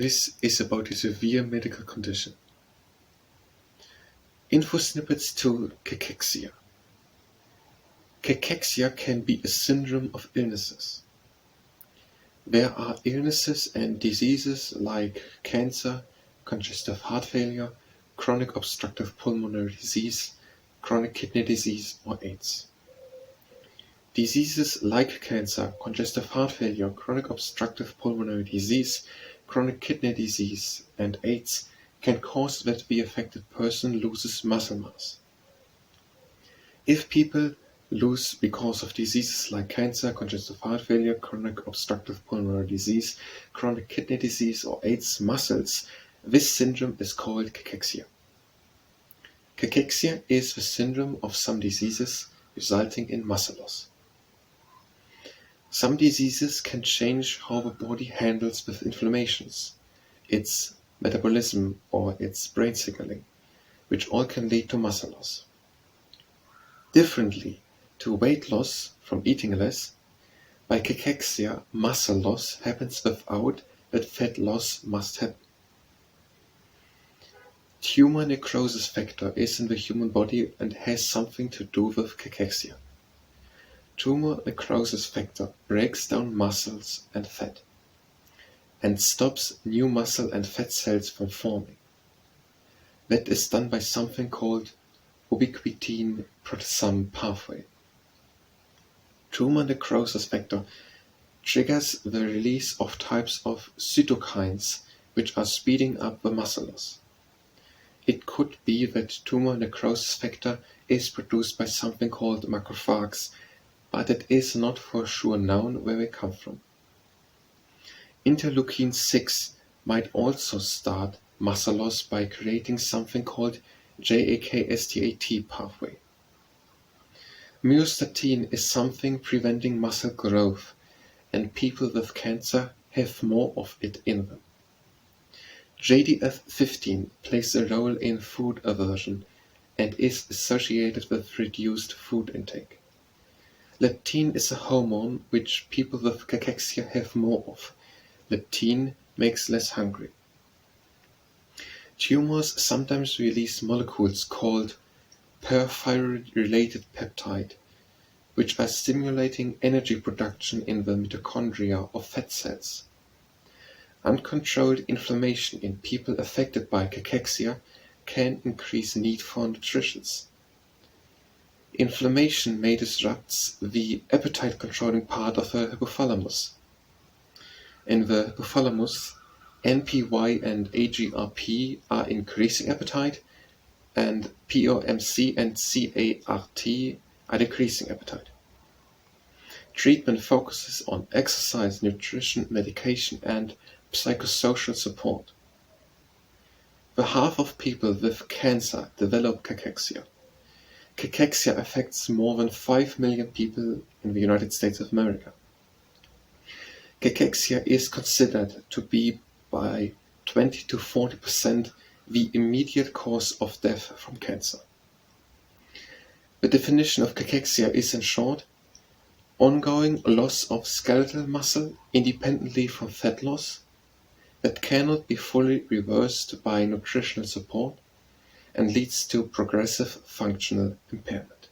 This is about a severe medical condition. Info snippets to cachexia. Cachexia can be a syndrome of illnesses. There are illnesses and diseases like cancer, congestive heart failure, chronic obstructive pulmonary disease, chronic kidney disease, or AIDS. Diseases like cancer, congestive heart failure, chronic obstructive pulmonary disease, chronic kidney disease, and AIDS can cause that the affected person loses muscle mass. If people lose because of diseases like cancer, congestive heart failure, chronic obstructive pulmonary disease, chronic kidney disease, or AIDS muscles, this syndrome is called cachexia. Cachexia is the syndrome of some diseases resulting in muscle loss. Some diseases can change how the body handles with inflammations, its metabolism, or its brain signaling, which all can lead to muscle loss. Differently to weight loss from eating less, by cachexia, muscle loss happens without that fat loss must happen. Tumor necrosis factor is in the human body and has something to do with cachexia. Tumor necrosis factor breaks down muscles and fat and stops new muscle and fat cells from forming. That is done by something called ubiquitin proteasome pathway. Tumor necrosis factor triggers the release of types of cytokines which are speeding up the muscle loss. It could be that tumor necrosis factor is produced by something called macrophages, but it is not for sure known where they come from. Interleukin-6 might also start muscle loss by creating something called JAK-STAT pathway. Myostatin is something preventing muscle growth, and people with cancer have more of it in them. JDF15 plays a role in food aversion and is associated with reduced food intake. Leptin is a hormone which people with cachexia have more of. Leptin makes less hungry. Tumors sometimes release molecules called perthyroid-related peptide, which are stimulating energy production in the mitochondria of fat cells. Uncontrolled inflammation in people affected by cachexia can increase need for nutrition. Inflammation may disrupt the appetite-controlling part of the hypothalamus. In the hypothalamus, NPY and AGRP are increasing appetite, and POMC and CART are decreasing appetite. Treatment focuses on exercise, nutrition, medication, and psychosocial support. The half of people with cancer develop cachexia. Cachexia affects more than 5 million people in the United States of America. Cachexia is considered to be by 20 to 40% the immediate cause of death from cancer. The definition of cachexia is, in short, ongoing loss of skeletal muscle independently from fat loss that cannot be fully reversed by nutritional support and leads to progressive functional impairment.